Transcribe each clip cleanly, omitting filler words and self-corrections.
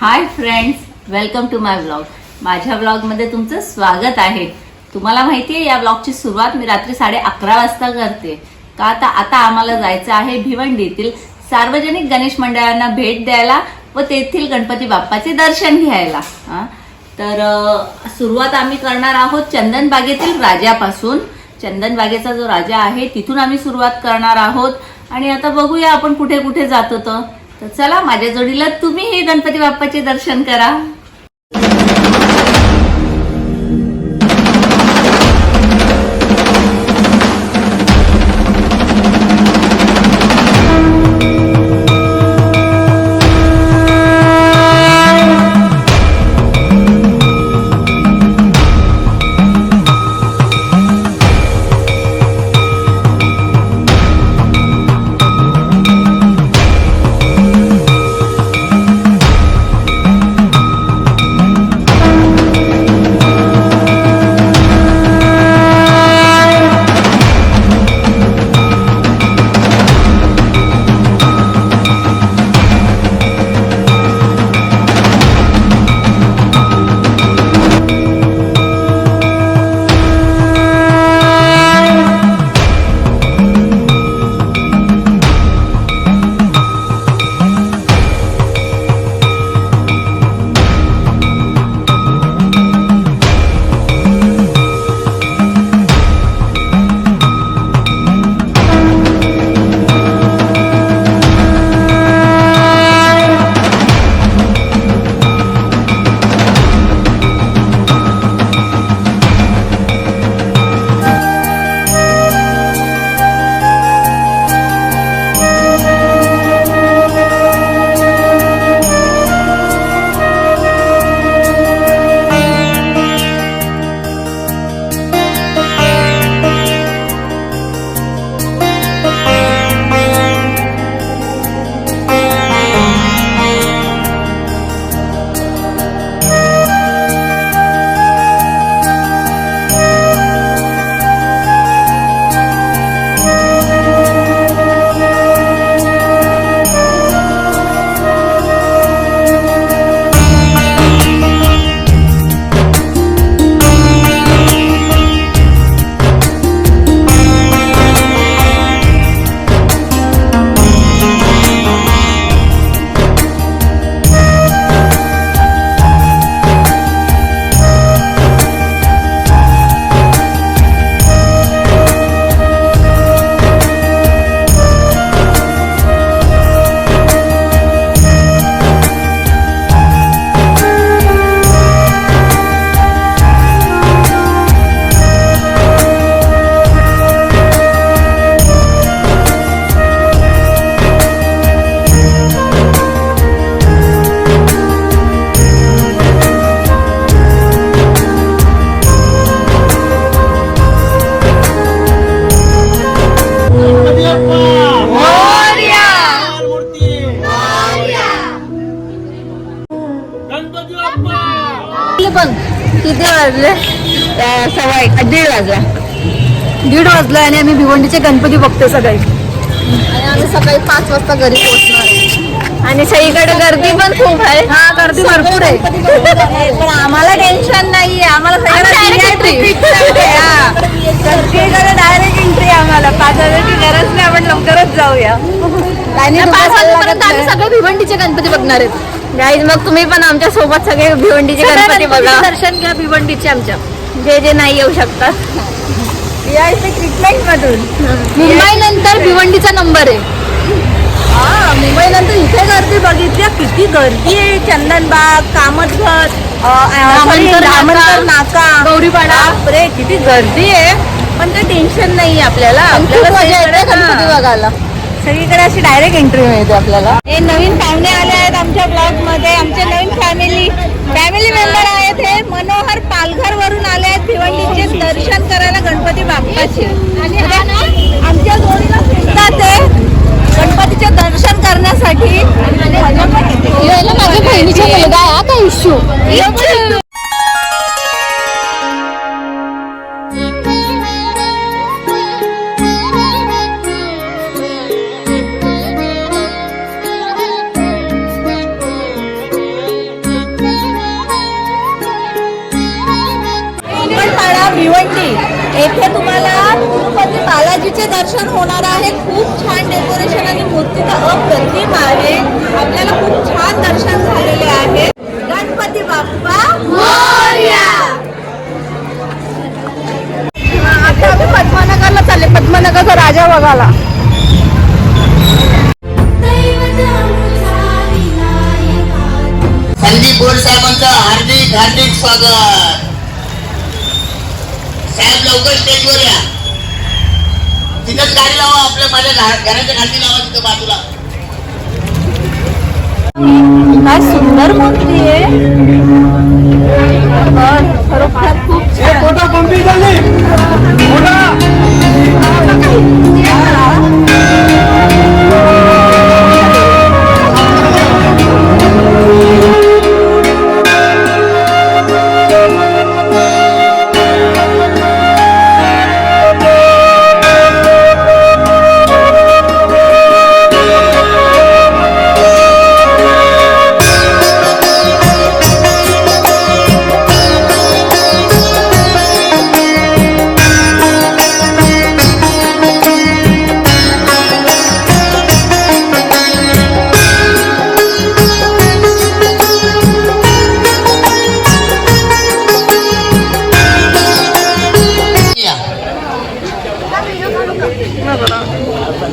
High friends, welcome to my blog. माझ्या ब्लॉगमध्ये तुमचं स्वागत आहे. तुम्हाला माहिती आहे या ब्लॉगची सुरुवात मी रात्री 11:30 वाजता करते. का आता आम्हाला जायचं आहे भिवंडीतील सार्वजनिक गणेश मंडळांना भेट द्यायला व तेथील गणपती बाप्पाचे दर्शन घ्यायला. तर सुरुवात आम्ही करणार आहोत चंदनबागेतील राजापासून. चंदनबागेचा जो राजा आहे तिथून आम्ही सुरुवात करणार आहोत आणि आता बघूया आपण कुठे कुठे जातो. तर चला माझ्या जोडीला तुम्ही हे गणपती बाप्पाचे दर्शन करा. पण किती वाजले? 1:15 वाजला आणि आम्ही भिवंडीचे गणपती बघतो सकाळी. आणि आम्ही सकाळी 5 वाजता घरी पोहोचणार आणि सगळीकडे गर्दी पण खूप आहे. हा, गर्दी भरपूर आहे पण आम्हाला टेन्शन नाहीये. आम्हाला सगळीकडे डायरेक्ट एंट्री. आम्हाला 5 वाजायची गरज नाही. आपण लवकरच जाऊया. 5 वाजेपर्यंत आम्ही सगळे भिवंडीचे गणपती बघणार आहेत. गाईज, मग तुम्ही पण आमच्या सोबत सगळे भिवंडीचे गणपती बघा, दर्शन घ्या भिवंडीचे. आमच्या जे नाही येऊ शकतात ट्रीटमेंट मधून. मुंबई नंतर भिवंडीचा नंबर आहे. हा, मुंबई नंतर इथे गर्दी बघितली किती गर्दी आहे. चंदनबाग, कामतघर, नाका, गौरीपाडा, रे किती गर्दी आहे. पण ते टेन्शन नाही आपल्याला. गणपती बघायला सगळीकडे अशी डायरेक्ट एंट्री मिळते आपल्याला. हे नवीन पाहुणे आले आहेत आमच्या ब्लॉग मध्ये. आमचे नवीन फॅमिली मेंबर आहेत. हे मनोहर पालघर वरून आले आहेत भिवंडीचे दर्शन करायला गणपती बाप्पाचे. आणि आमच्या जोडीला फिरतात ते गणपतीचे दर्शन करण्यासाठी. माझ्या बहिणीचा मुलगा आहे का इश्यू. भिवंडी येथे तुम्हाला तिरुपती बालाजीचे दर्शन होणार आहे. खूप छान डेकोरेशन आणि मूर्ती तर अप्रतिम आहे. आपल्याला खूप छान दर्शन झालेले आहे. गणपती बाप्पा मोरया. आता आम्ही पद्मनगरला चालले, पद्मनगरचा राजा बघायला. संदीप बोर साहेबांचं हार्दिक हार्दिक स्वागत. साहेब लवकर स्टेजवर या. तिथंच गाडी लावा, आपल्या माझ्या घराच्या खाली लावा, तिथं बाजूला. काय सुंदर मूर्ती आहे. खरोखर खूप छान. या.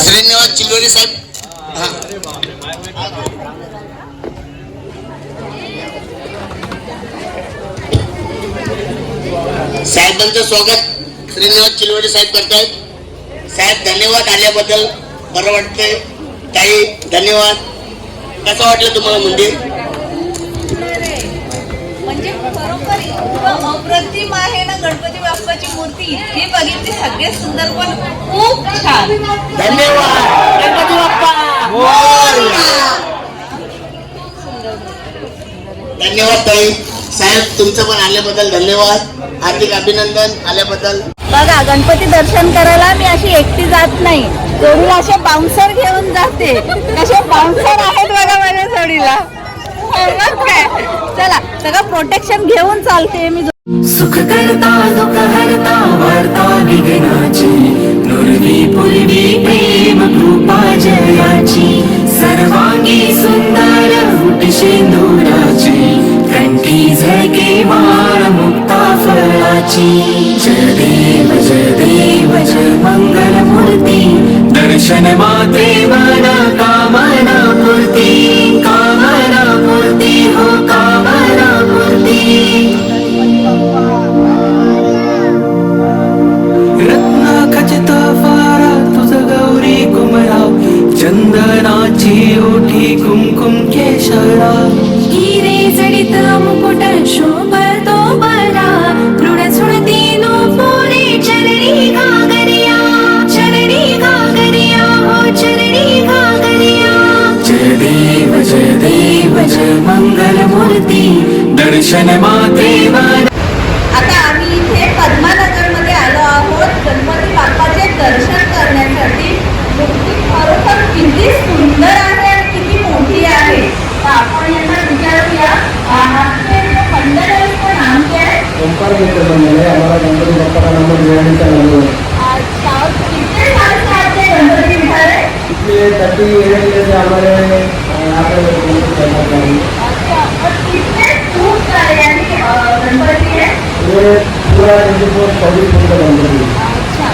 श्रीनिवास चिलवरी साहेब. हा. साहेबांचं स्वागत श्रीनिवास चिलवडी साहेब करतायत. साहेब धन्यवाद आल्याबद्दल. बरं वाटतंय. ताई धन्यवाद. कसं वाटलं तुम्हाला मंदिर? म्हणजे खरोखर इतकं अप्रतिम आहे ना. गणपती बाप्पाची मूर्ती इतकी बघितली, सगळे सुंदर पण खूप छान. धन्यवाद. गणपती बाप्पा धन्यवाद ताई. साहेब तुमचं पण आल्याबद्दल धन्यवाद. हार्दिक अभिनंदन आल्याबद्दल. बघा, गणपती दर्शन करायला मी अशी एकटी जात नाही, जोडीला असे बाउन्सर घेऊन जाते. कसे बाउन्सर आहेत बघा माझ्या जोडीला. मग काय, चला सगळं प्रोटेक्शन घेऊन चालते मी. सुख करता दुःख हरता वार्ता विघ्नाची नुरवी पूर्वी प्रेम कृपा जयाची सर्वांगी सुंदर फुट शेंदुराची कंठी झळके माळ मुक्ता फळाची जय देव जय मंगल मूर्ती दर्शन मात्रे मना कामना पूर्ती हो कामना पूर्ती. रत्ना खचित फारा तुझ गौरी कुमरा चंदनाची ओठी कुमकुम केशरा हिरे जडित मुकुट शोभतो बरा मृड सुरती नो पोरे चरणी घागरिया हो चरणी घागरिया. जय देव जय मंगल मूर्ती दर्शन माते मना. आता आम्ही इथे पद्मानगरमध्ये आलो आहोत गणपती बाप्पाचे दर्शन करण्यासाठी. मूर्ती खरोखर किती सुंदर आहे आणि किती मोठी आहे. तर आपण यांना विचारूया, आपके मंडळ का नाम क्या है? ओंकार मित्र मंडळ आहे. आम्हाला गणपती बाप्पाचा नंबर दिवाळीचा नंबर. अच्छा, कितने साल से आपने गणपति बिठाए? इसलिए 30 ईयर से हमारे यहाँ पे गणपति बैठा है. अच्छा, और कितने फूट का है, यानी गणपति है? ये पूरा 24 फूट का गणपति है. अच्छा,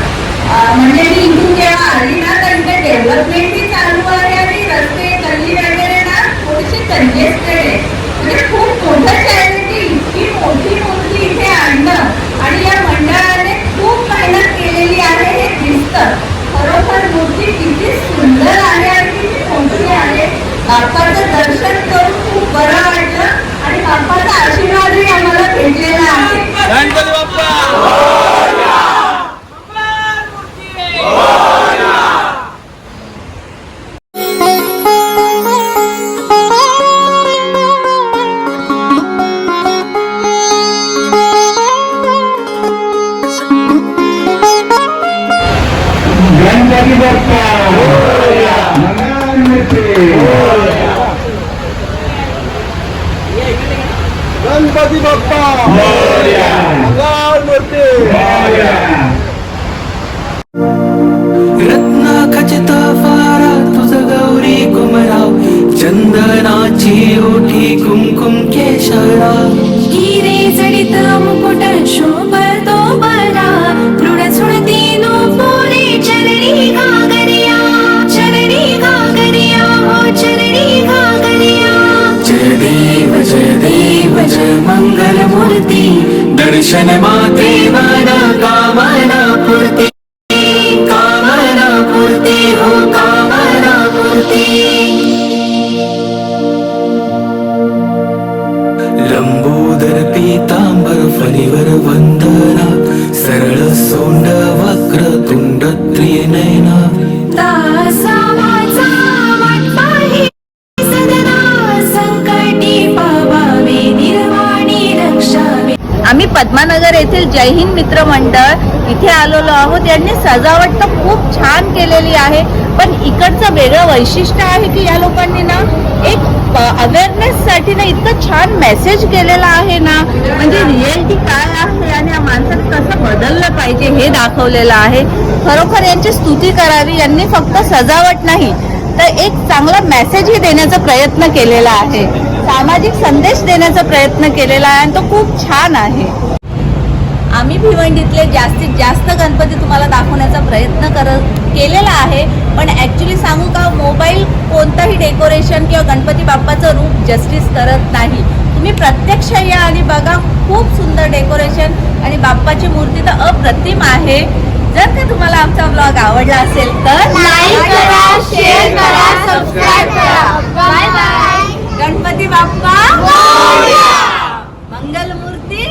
म्हणजे मी इथून जेव्हा आली ना तर इथे डेव्हलपमेंटही चालू आहे आणि रस्ते गल्ली वगैरे ना थोडीशी कंजेस्टेड आहे. म्हणजे खूप मोठं चॅरिटी इतकी मोठी मूर्ती इथे आणणं आणि या मंडळाने खूप मेहनत केलेली आहे हे दिसतं. खरोखर मूर्ती किती सुंदर आहे आणि किती मोठी आहे. बाप्पाचं दर्शन करून खूप बरं वाटलं आणि बाप्पाचा आशीर्वादही आम्हाला भेटलेला आहे. गणपती बाप्पा. गणपती बाप्पा गणपती बाप्पा मंगल रत्ना खचित फारा तुझ गौरी कुमराव चंदनाची ओठी कुमकुम केशराव हिरे जडित मुकुट शोभतो बरा दृढ सुळती पोरे चरणी घागरिया हो चरणी घागरिया जय देव जय मंगल मूर्ती दर्शन माते मना कामना पूर्ती कामना पूर्ती हो कामना पूर्ती लंबोदर पीतांबर फणीवर वंदना सरळ सोंड वक्र तुंड त्रिनयना तासा वाचा वाट पाही सदना संकटी पावावे निर्वाणी रक्षावे. आम्ही पद्मानगर येथील जय हिंद मित्र मंडळ इथे आलेलो आहोत. यांनी सजावट तर खूप छान केलेली आहे, पण इकडचं वेगळं वैशिष्ट्य आहे की या लोकांनी ना एक अवेअरनेस साठी ना इतकं छान मेसेज केलेला आहे ना, म्हणजे रियालिटी काय आहे आणि या माणसाने कसं बदललं पाहिजे हे दाखवलेलं आहे. खरोखर यांची स्तुती करावी. यांनी फक्त सजावट नाही तर एक चांगला मेसेजही देण्याचा प्रयत्न केलेला आहे, सामाजिक संदेश देण्याचा प्रयत्न केलेला आहे आणि तो खूप छान आहे. आम्ही भिवंडीतले जास्तीत जास्त गणपती तुम्हाला दाखवण्याचा प्रयत्न केलेला आहे, पण ॲक्च्युली सांगू का, मोबाईल कोणताही डेकोरेशन किंवा गणपती बाप्पाचं रूप जस्टिस करत नाही. तुम्ही प्रत्यक्ष या आणि बघा, खूप सुंदर डेकोरेशन आणि बाप्पाची मूर्ती तर अप्रतिम आहे. जर का तुम्हाला आमचा ब्लॉग आवडला असेल तर लाईक करा, शेअर करा, सबस्क्राईब करा. Bye bye. गणपती बाप्पा मंगलमूर्ती